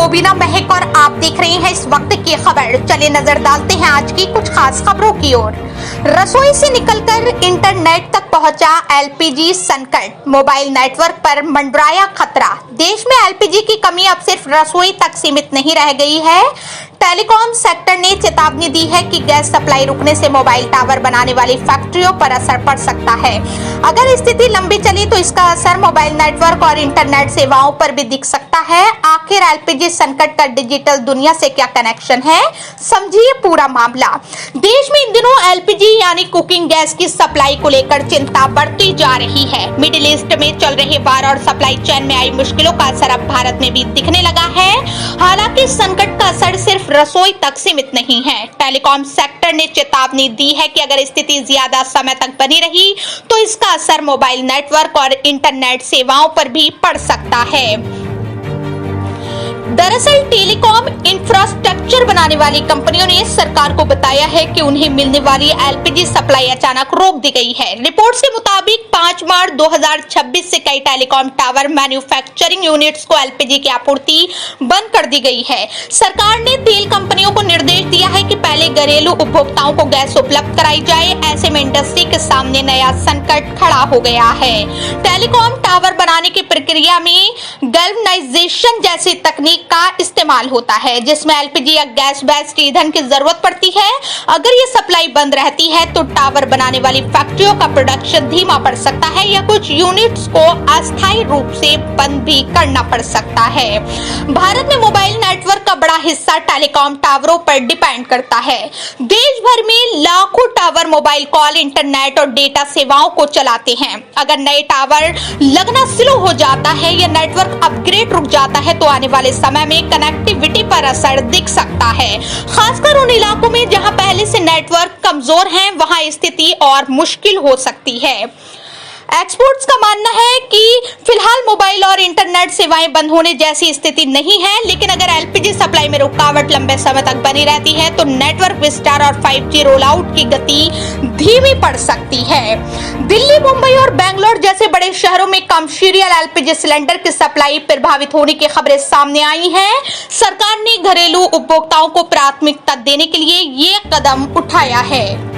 मोबिना महक और आप देख रहे हैं इस वक्त की खबर। चलिए नजर डालते हैं आज की कुछ खास खबरों की ओर। रसोई से निकलकर इंटरनेट तक पहुंचा एलपीजी संकट, मोबाइल नेटवर्क पर मंडराया खतरा। देश में एलपीजी की कमी अब सिर्फ रसोई तक सीमित नहीं रह गई है। टेलीकॉम सेक्टर ने चेतावनी दी है कि गैस सप्लाई रुकने से मोबाइल टावर बनाने वाली फैक्ट्रियों पर असर पड़ सकता है। अगर स्थिति लंबी चली तो इसका असर मोबाइल नेटवर्क और इंटरनेट सेवाओं पर भी दिख सकता है। आखिर एलपीजी संकट का डिजिटल दुनिया से क्या कनेक्शन है, समझिए पूरा मामला। देश में इन दिनों एलपीजी यानी कुकिंग गैस की सप्लाई को लेकर चिंता बढ़ती जा रही है। मिडिल ईस्ट में चल रहे वार और सप्लाई चेन में आई मुश्किलों का असर अब भारत में भी दिखने लगा है। हालांकि संकट का असर सिर्फ रसोई तक सीमित नहीं है। टेलीकॉम सेक्टर ने चेतावनी दी है कि अगर स्थिति ज्यादा समय तक बनी रही तो इसका असर मोबाइल नेटवर्क और इंटरनेट सेवाओं पर भी पड़ सकता है। दरअसल टेलीकॉम इंफ्रास्ट्रक्चर बनाने वाली कंपनियों ने सरकार को बताया है कि उन्हें मिलने वाली एलपीजी सप्लाई अचानक रोक दी गई है। रिपोर्ट्स के मुताबिक 5 मार्च 2026 से कई टेलीकॉम टावर मैन्युफैक्चरिंग यूनिट्स को एलपीजी की आपूर्ति बंद कर दी गई है। सरकार ने तेल कंपनियों को निर्देश दिया है कि पहले घरेलू उपभोक्ताओं को गैस उपलब्ध कराई जाए। ऐसे में इंडस्ट्री के सामने नया संकट खड़ा हो गया है। टेलीकॉम टावर बनाने की प्रक्रिया में गैल्वेनाइजेशन जैसी तकनीक का इस्तेमाल होता है, जिसमें एलपीजी या गैस बेस्ड ईंधन की जरूरत पड़ती है। अगर ये सप्लाई बंद रहती है तो टावर बनाने वाली फैक्ट्रियों का प्रोडक्शन धीमा पड़ सकता है या कुछ यूनिट्स को अस्थायी रूप से बंद भी करना पड़ सकता है। भारत में मोबाइल नेटवर्क का बड़ा हिस्सा टेलीकॉम टावरों पर डिपेंड करता है। देश भर में लाखों टावर मोबाइल कॉल, इंटरनेट और डेटा सेवाओं को चलाते हैं। अगर नए टावर लगना स्लो हो जाता है या नेटवर्क अपग्रेड रुक जाता है तो आने वाले समय में कनेक्टिविटी पर असर दिख सकता है। खासकर उन इलाकों में जहां पहले से नेटवर्क कमजोर हैं, वहां स्थिति और मुश्किल हो सकती है। एक्सपर्ट्स का मानना है कि फिलहाल मोबाइल और इंटरनेट सेवाएं बंद होने जैसी स्थिति नहीं है, लेकिन अगर एलपीजी सप्लाई में रुकावट लंबे समय तक बनी रहती है तो नेटवर्क विस्तार और 5G रोल आउट की गति धीमी पड़ सकती है। दिल्ली, मुंबई और बेंगलोर जैसे बड़े शहरों में कमर्शियल एलपीजी सिलेंडर की सप्लाई प्रभावित होने की खबरें सामने आई हैं। सरकार ने घरेलू उपभोक्ताओं को प्राथमिकता देने के लिए ये कदम उठाया है।